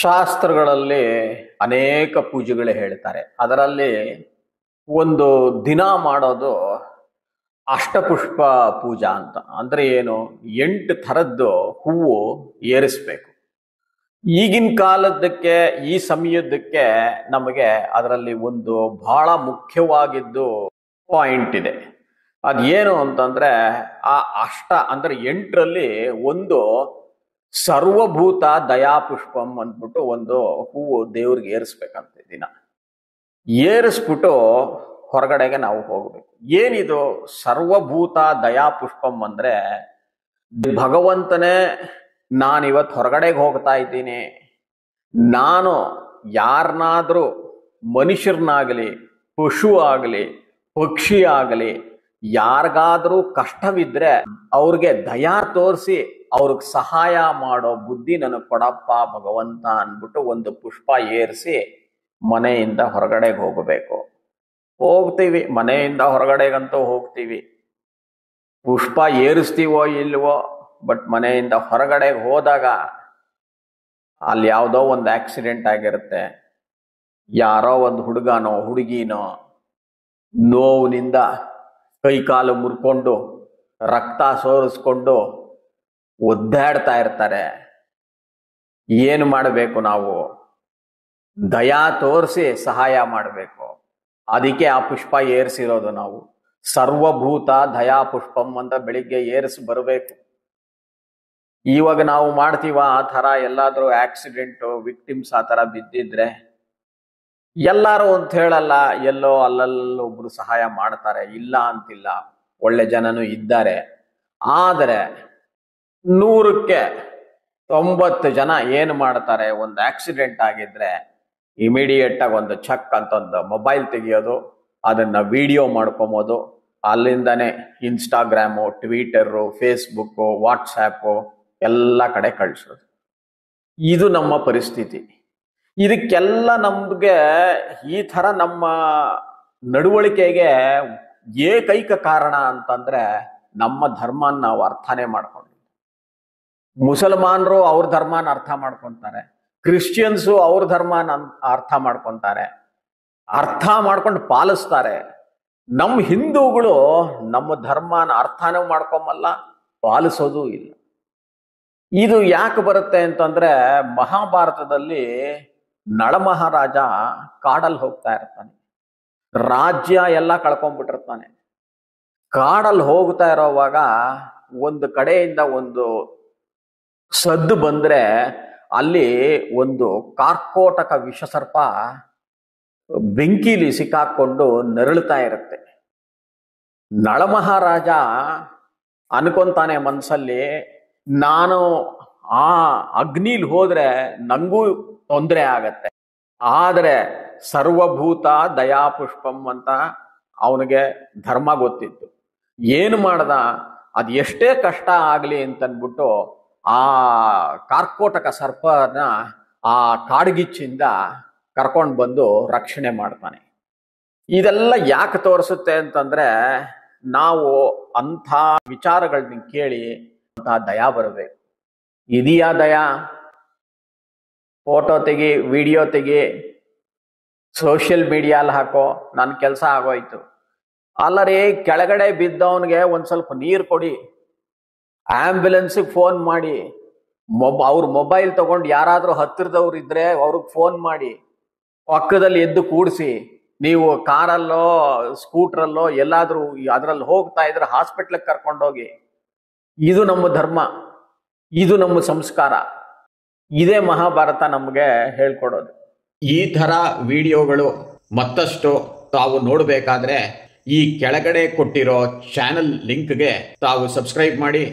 ಶಾಸ್ತ್ರಗಳಲ್ಲಿ ಅನೇಕ ಪೂಜೆಗಳು ಹೇಳ್ತಾರೆ. ಅದರಲ್ಲಿ ಒಂದು ದಿನ ಮಾಡೋದು ಅಷ್ಟಪುಷ್ಪ ಪೂಜಾ ಅಂತ. ಅಂದ್ರೆ ಏನು? 8 ಥರದ್ದು ಹೂವು ಏರಿಸ್ಬೇಕು. ಈಗಿನ ಕಾಲದಕ್ಕೆ ಈ ಸಮಯದಕ್ಕೆ ನಮಗೆ ಅದರಲ್ಲಿ ಒಂದು ಬಹಳ ಮುಖ್ಯವಾಗಿದ್ದು ಪಾಯಿಂಟ್ ಇದೆ. ಅದೇನು ಅಂತಂದ್ರೆ ಆ ಅಂದ್ರೆ 8ರಲ್ಲಿ ಒಂದು ಸರ್ವಭೂತ ದಯಾಪುಷ್ಪಂ ಅಂದ್ಬಿಟ್ಟು ಒಂದು ಹೂವು ದೇವ್ರಿಗೆ ಏರಿಸ್ಬೇಕಂತೆ. ದಿನ ಏರಿಸ್ಬಿಟ್ಟು ಹೊರಗಡೆಗೆ ನಾವು ಹೋಗ್ಬೇಕು. ಏನಿದು ಸರ್ವಭೂತ ದಯಾಪುಷ್ಪಂ ಅಂದ್ರೆ, ಭಗವಂತನೇ ನಾನಿವತ್ತು ಹೊರಗಡೆಗೆ ಹೋಗ್ತಾ ಇದ್ದೀನಿ, ನಾನು ಯಾರನ್ನಾದ್ರೂ ಮನುಷ್ಯರನ್ನಾಗಲಿ ಪಶು ಆಗಲಿ ಪಕ್ಷಿ ಆಗಲಿ ಯಾರಿಗಾದ್ರೂ ಕಷ್ಟವಿದ್ರೆ ಅವ್ರಿಗೆ ದಯಾ ತೋರಿಸಿ ಅವ್ರಿಗೆ ಸಹಾಯ ಮಾಡೋ ಬುದ್ಧಿ ನನಗೆ ಕೊಡಪ್ಪ ಭಗವಂತ ಅಂದ್ಬಿಟ್ಟು ಒಂದು ಪುಷ್ಪ ಏರಿಸಿ ಮನೆಯಿಂದ ಹೊರಗಡೆಗೆ ಹೋಗಬೇಕು. ಹೋಗ್ತೀವಿ, ಮನೆಯಿಂದ ಹೊರಗಡೆಗಂತೂ ಹೋಗ್ತೀವಿ, ಪುಷ್ಪ ಏರಿಸ್ತೀವೋ ಇಲ್ವೋ, ಬಟ್ ಮನೆಯಿಂದ ಹೊರಗಡೆಗೆ ಹೋದಾಗ ಅಲ್ಲಿ ಯಾವುದೋ ಒಂದು ಆಕ್ಸಿಡೆಂಟ್ ಆಗಿರುತ್ತೆ. ಯಾರೋ ಒಂದು ಹುಡುಗನೋ ಹುಡುಗಿನೋ ನೋವಿನಿಂದ ಕೈಕಾಲು ಮುರ್ಕೊಂಡು ರಕ್ತ ಸೋರಿಸ್ಕೊಂಡು ಒದ್ದಾಡ್ತಾ ಇರ್ತಾರೆ. ಏನು ಮಾಡಬೇಕು? ನಾವು ದಯಾ ತೋರಿಸಿ ಸಹಾಯ ಮಾಡಬೇಕು. ಅದಕ್ಕೆ ಆ ಪುಷ್ಪ ಏರಿಸಿರೋದು ನಾವು. ಸರ್ವಭೂತ ದಯಾ ಪುಷ್ಪಂ ಅಂತ ಬೆಳಿಗ್ಗೆ ಏರಿಸಿ ಬರಬೇಕು. ಇವಾಗ ನಾವು ಮಾಡ್ತೀವ ಆ ಥರ? ಎಲ್ಲಾದ್ರೂ ಆಕ್ಸಿಡೆಂಟು ವಿಕ್ಟಿಮ್ಸ್ ಆ ಥರ ಬಿದ್ದಿದ್ರೆ ಎಲ್ಲಾರು ಅಂತ ಹೇಳಲ್ಲ, ಎಲ್ಲೋ ಅಲ್ಲಲ್ಲೊಬ್ರು ಸಹಾಯ ಮಾಡ್ತಾರೆ, ಇಲ್ಲ ಅಂತಿಲ್ಲ, ಒಳ್ಳೆ ಜನನು ಇದ್ದಾರೆ. ಆದರೆ 100ಕ್ಕೆ 90 ಜನ ಏನು ಮಾಡ್ತಾರೆ? ಒಂದು ಆಕ್ಸಿಡೆಂಟ್ ಆಗಿದ್ರೆ ಇಮಿಡಿಯೇಟ್ ಆಗಿ ಒಂದು ಚೆಕ್ ಅಂತ ಒಂದು ಮೊಬೈಲ್ ತೆಗಿಯೋದು, ಅದನ್ನ ವಿಡಿಯೋ ಮಾಡ್ಕೊಂಬೋದು, ಅಲ್ಲಿಂದಾನೆ ಇನ್ಸ್ಟಾಗ್ರಾಮು ಟ್ವಿಟರು ಫೇಸ್ಬುಕ್ಕು ವಾಟ್ಸ್ಯಾಪು ಎಲ್ಲ ಕಡೆ ಕಳಿಸೋದು. ಇದು ನಮ್ಮ ಪರಿಸ್ಥಿತಿ. ಇದಕ್ಕೆಲ್ಲ ನಮ್ಗೆ ಈ ಥರ ನಮ್ಮ ನಡವಳಿಕೆಗೆ ಏಕೈಕ ಕಾರಣ ಅಂತಂದ್ರೆ ನಮ್ಮ ಧರ್ಮನ ನಾವು ಅರ್ಥನೇ ಮಾಡ್ಕೊಂಡಿದ್ದೀವಿ. ಮುಸಲ್ಮಾನರು ಅವ್ರ ಧರ್ಮನ ಅರ್ಥ ಮಾಡ್ಕೊಂತಾರೆ, ಕ್ರಿಶ್ಚಿಯನ್ಸು ಅವ್ರ ಧರ್ಮನ ಅರ್ಥ ಮಾಡ್ಕೊಂತಾರೆ, ಅರ್ಥ ಮಾಡ್ಕೊಂಡು ಪಾಲಿಸ್ತಾರೆ. ನಮ್ಮ ಹಿಂದೂಗಳು ನಮ್ಮ ಧರ್ಮನ ಅರ್ಥನೂ ಮಾಡ್ಕೊಂಬಲ್ಲ, ಪಾಲಿಸೋದು ಇಲ್ಲ. ಇದು ಯಾಕೆ ಬರುತ್ತೆ ಅಂತಂದ್ರೆ, ಮಹಾಭಾರತದಲ್ಲಿ ನಳ ಮಹಾರಾಜ ಕಾಡಲ್ಲಿ ಹೋಗ್ತಾ ಇರ್ತಾನೆ, ರಾಜ್ಯ ಎಲ್ಲ ಕಳ್ಕೊಂಡ್ಬಿಟ್ಟಿರ್ತಾನೆ. ಕಾಡಲ್ಲಿ ಹೋಗ್ತಾ ಇರೋವಾಗ ಒಂದು ಕಡೆಯಿಂದ ಒಂದು ಸದ್ದು ಬಂದ್ರೆ ಅಲ್ಲಿ ಒಂದು ಕಾರ್ಕೋಟಕ ವಿಷಸರ್ಪ ಬೆಂಕಿಲಿ ಸಿಕ್ಕಾಕೊಂಡು ನರಳುತ್ತಾ ಇರುತ್ತೆ. ನಳ ಮಹಾರಾಜ ಅನ್ಕೊಂತಾನೆ ಮನ್ಸಲ್ಲಿ, ನಾನು ಆ ಅಗ್ನಿಲಿ ಹೋದ್ರೆ ನಂಗೂ ತೊಂದರೆ ಆಗತ್ತೆ. ಆದರೆ ಸರ್ವಭೂತ ದಯಾಪುಷ್ಪಂ ಅಂತ ಅವನಿಗೆ ಧರ್ಮ ಗೊತ್ತಿತ್ತು. ಏನು ಮಾಡ್ದ? ಅದು ಎಷ್ಟೇ ಕಷ್ಟ ಆಗಲಿ ಅಂತನ್ಬಿಟ್ಟು ಆ ಕಾರ್ಕೋಟಕ ಸರ್ಪನ ಆ ಕಾಡ್ಗಿಚ್ಚಿಂದ ಕರ್ಕೊಂಡು ಬಂದು ರಕ್ಷಣೆ ಮಾಡ್ತಾನೆ. ಇದೆಲ್ಲ ಯಾಕೆ ತೋರಿಸುತ್ತೆ ಅಂತಂದ್ರೆ, ನಾವು ಅಂಥ ವಿಚಾರಗಳನ್ನ ಕೇಳಿ ಅಂತ ದಯಾ ಬರಬೇಕು. ಇದೆಯಾ ದಯಾ? ಫೋಟೋ ತೆಗಿ, ವಿಡಿಯೋ ತೆಗಿ, ಸೋಷಿಯಲ್ ಮೀಡಿಯಾಲ್ ಹಾಕೋ, ನನ್ನ ಕೆಲಸ ಆಗೋಯ್ತು. ಅಲ್ಲರಿ, ಕೆಳಗಡೆ ಬಿದ್ದವನಿಗೆ ಒಂದು ಸ್ವಲ್ಪ ನೀರು ಕೊಡಿ, ಆಂಬ್ಯುಲೆನ್ಸಿಗೆ ಫೋನ್ ಮಾಡಿ, ಅವ್ರ ಮೊಬೈಲ್ ತಗೊಂಡು ಯಾರಾದರೂ ಹತ್ತಿರದವ್ರು ಇದ್ರೆ ಅವ್ರಿಗೆ ಫೋನ್ ಮಾಡಿ, ಪಕ್ಕದಲ್ಲಿ ಎದ್ದು ಕೂಡಿಸಿ, ನೀವು ಕಾರಲ್ಲೋ ಸ್ಕೂಟ್ರಲ್ಲೋ ಎಲ್ಲಾದ್ರೂ ಅದರಲ್ಲಿ ಹೋಗ್ತಾ ಇದ್ರೆ ಹಾಸ್ಪಿಟ್ಲಿಗೆ ಕರ್ಕೊಂಡೋಗಿ. ಇದು ನಮ್ಮ ಧರ್ಮ, ಇದು ನಮ್ಮ ಸಂಸ್ಕಾರ. ಇದೇ ಮಹಾಭಾರತ ನಮಗೆ ಹೇಳ್ಕೊಡೋದು. ಈ ಥರ ವಿಡಿಯೋಗಳು ಮತ್ತಷ್ಟು ತಾವು ನೋಡಬೇಕಾದ್ರೆ ಈ ಕೆಳಗಡೆ ಕೊಟ್ಟಿರೋ ಚಾನೆಲ್ ಲಿಂಕ್ಗೆ ತಾವು ಸಬ್ಸ್ಕ್ರೈಬ್ ಮಾಡಿ.